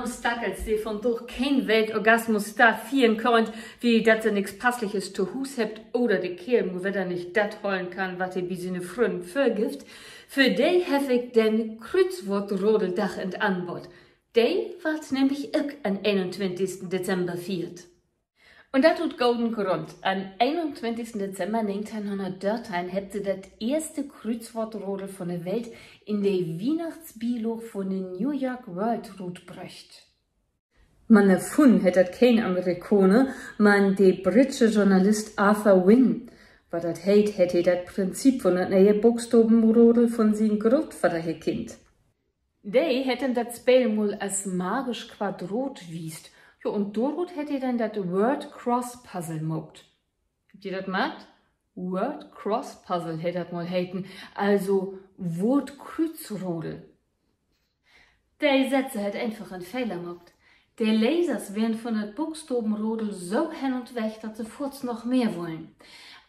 arm Stackels, die von durch kein Weltorgasmus da vieren könnt, wie dat sie nix Passliches zu Hus hebt oder die Kerben, wenn er nicht dat holen kann, wat er wie seine Frühen vergift, für die hef ich den Kreuzwortrodeldach in Anbot. Die wird nämlich auch am 21. Dezember viert. Und das tut golden Grund. Am 21. Dezember 1913 habt sie das erste Kreuzwortrodel von der Welt in der Weihnachtsbilog von der New York World Route brächt. Man erfunden hätte das kein Amerikaner, man der britische Journalist Arthur Wynne. Was das heit, hätte das Prinzip von der neue Buchstabenrodel von seinem Großvater gekannt. Die hätten das Spiel mal als magisch Quadrat wiest. Ja, und dort hätte dann das Word Cross Puzzle mogt. Habt ihr das gemacht? Word Cross Puzzle hätte das mal heiten, also Wortkreuzrodel. Die Sätze hat einfach einen Fehler mogt. Die Lesers werden von das Buchstabenrodel so hin und weg, dass sie kurz noch mehr wollen.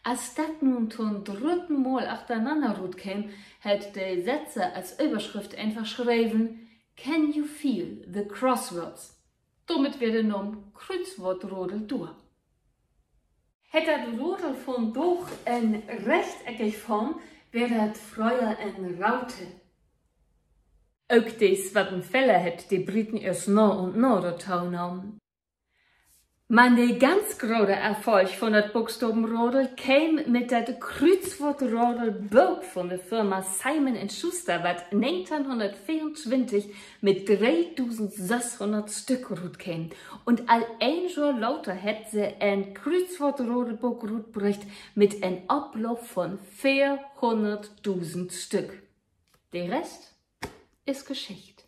Als das nun zum dritten Mal achteinander rut käm, hat die Sätze als Überschrift einfach schreiben, Can you feel the crosswords? Damit wird der Name Kreuzwortrodel durch. Hätte das Rodel von durch in rechteckige Form, wäre das früher eine Raute. Auch dies, was ein Fälle hat, die Briten erst noch und noch dazu nahmen. Man, der ganz große Erfolg von das Buchstabenrodel kam mit der Kreuzwortrodel-Buch von der Firma Simon Schuster, was 1924 mit 3600 Stück rut kam. Und all ein Jahr lauter hat sie ein Kreuzwortrodel-Buch rutbrecht mit einem Ablauf von 400.000 Stück. Der Rest ist Geschichte.